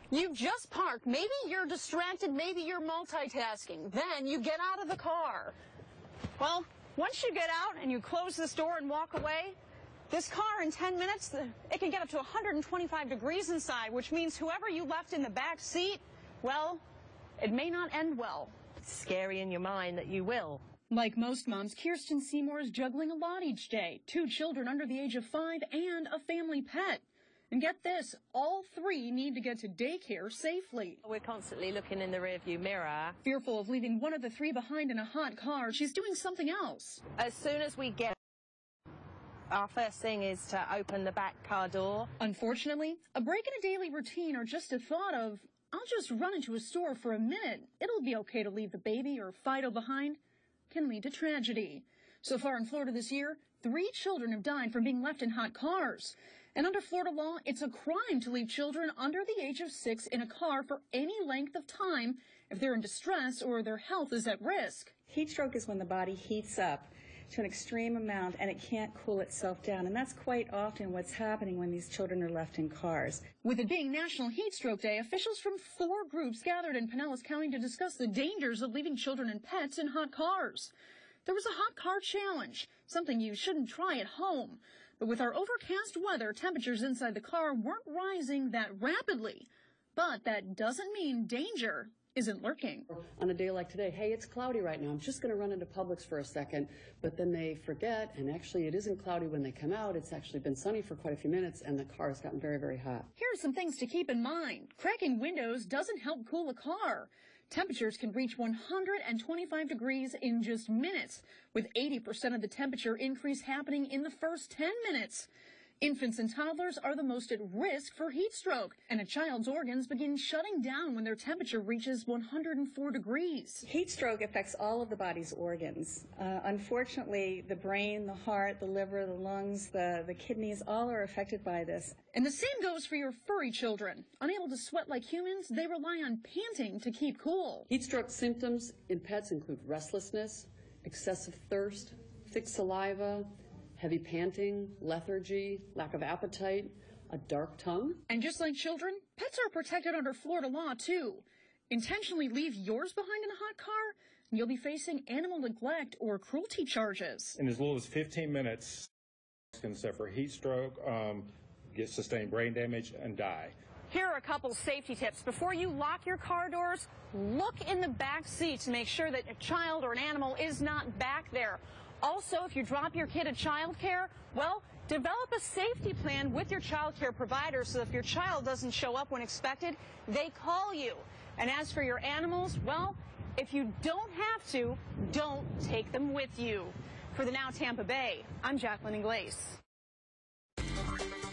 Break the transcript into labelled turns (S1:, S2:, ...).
S1: You just parked. Maybe you're distracted, maybe you're multitasking. Then you get out of the car. Well, once you get out and you close this door and walk away, this car in 10 minutes, it can get up to 125 degrees inside, which means whoever you left in the back seat, well, it may not end well.
S2: It's scary in your mind that you will.
S1: Like most moms, Kirsten Seymour is juggling a lot each day. 2 children under the age of 5 and a family pet. And get this, all 3 need to get to daycare safely.
S2: We're constantly looking in the rearview mirror.
S1: Fearful of leaving one of the 3 behind in a hot car, she's doing something else.
S2: As soon as we get, our first thing is to open the back car door.
S1: Unfortunately, a break in a daily routine or just a thought of, I'll just run into a store for a minute, it'll be okay to leave the baby or Fido behind, can lead to tragedy. So far in Florida this year, 3 children have died from being left in hot cars. And under Florida law, it's a crime to leave children under the age of 6 in a car for any length of time if they're in distress or their health is at risk.
S3: Heat stroke is when the body heats up to an extreme amount and it can't cool itself down. And that's quite often what's happening when these children are left in cars.
S1: With it being National Heat Stroke Day, officials from 4 groups gathered in Pinellas County to discuss the dangers of leaving children and pets in hot cars. There was a hot car challenge, something you shouldn't try at home. But with our overcast weather, temperatures inside the car weren't rising that rapidly. But that doesn't mean danger isn't lurking.
S4: On a day like today, hey, it's cloudy right now. I'm just going to run into Publix for a second. But then they forget, and actually it isn't cloudy when they come out. It's actually been sunny for quite a few minutes, and the car has gotten very, very hot.
S1: Here are some things to keep in mind. Cracking windows doesn't help cool a car. Temperatures can reach 125 degrees in just minutes, with 80% of the temperature increase happening in the first 10 minutes. Infants and toddlers are the most at risk for heat stroke, and a child's organs begin shutting down when their temperature reaches 104 degrees.
S3: Heat stroke affects all of the body's organs. Unfortunately, the brain, the heart, the liver, the lungs, the kidneys, all are affected by this.
S1: And the same goes for your furry children. Unable to sweat like humans, they rely on panting to keep cool.
S4: Heat stroke symptoms in pets include restlessness, excessive thirst, thick saliva, heavy panting, lethargy, lack of appetite, a dark tongue.
S1: And just like children, pets are protected under Florida law, too. Intentionally leave yours behind in a hot car, and you'll be facing animal neglect or cruelty charges.
S5: In as little as 15 minutes, can suffer heat stroke, get sustained brain damage, and die.
S1: Here are a couple safety tips. Before you lock your car doors, look in the back seat to make sure that a child or an animal is not back there. Also, if you drop your kid at childcare, well, develop a safety plan with your childcare provider so if your child doesn't show up when expected, they call you. And as for your animals, well, if you don't have to, don't take them with you. For the Now Tampa Bay, I'm Jacqueline Inglace.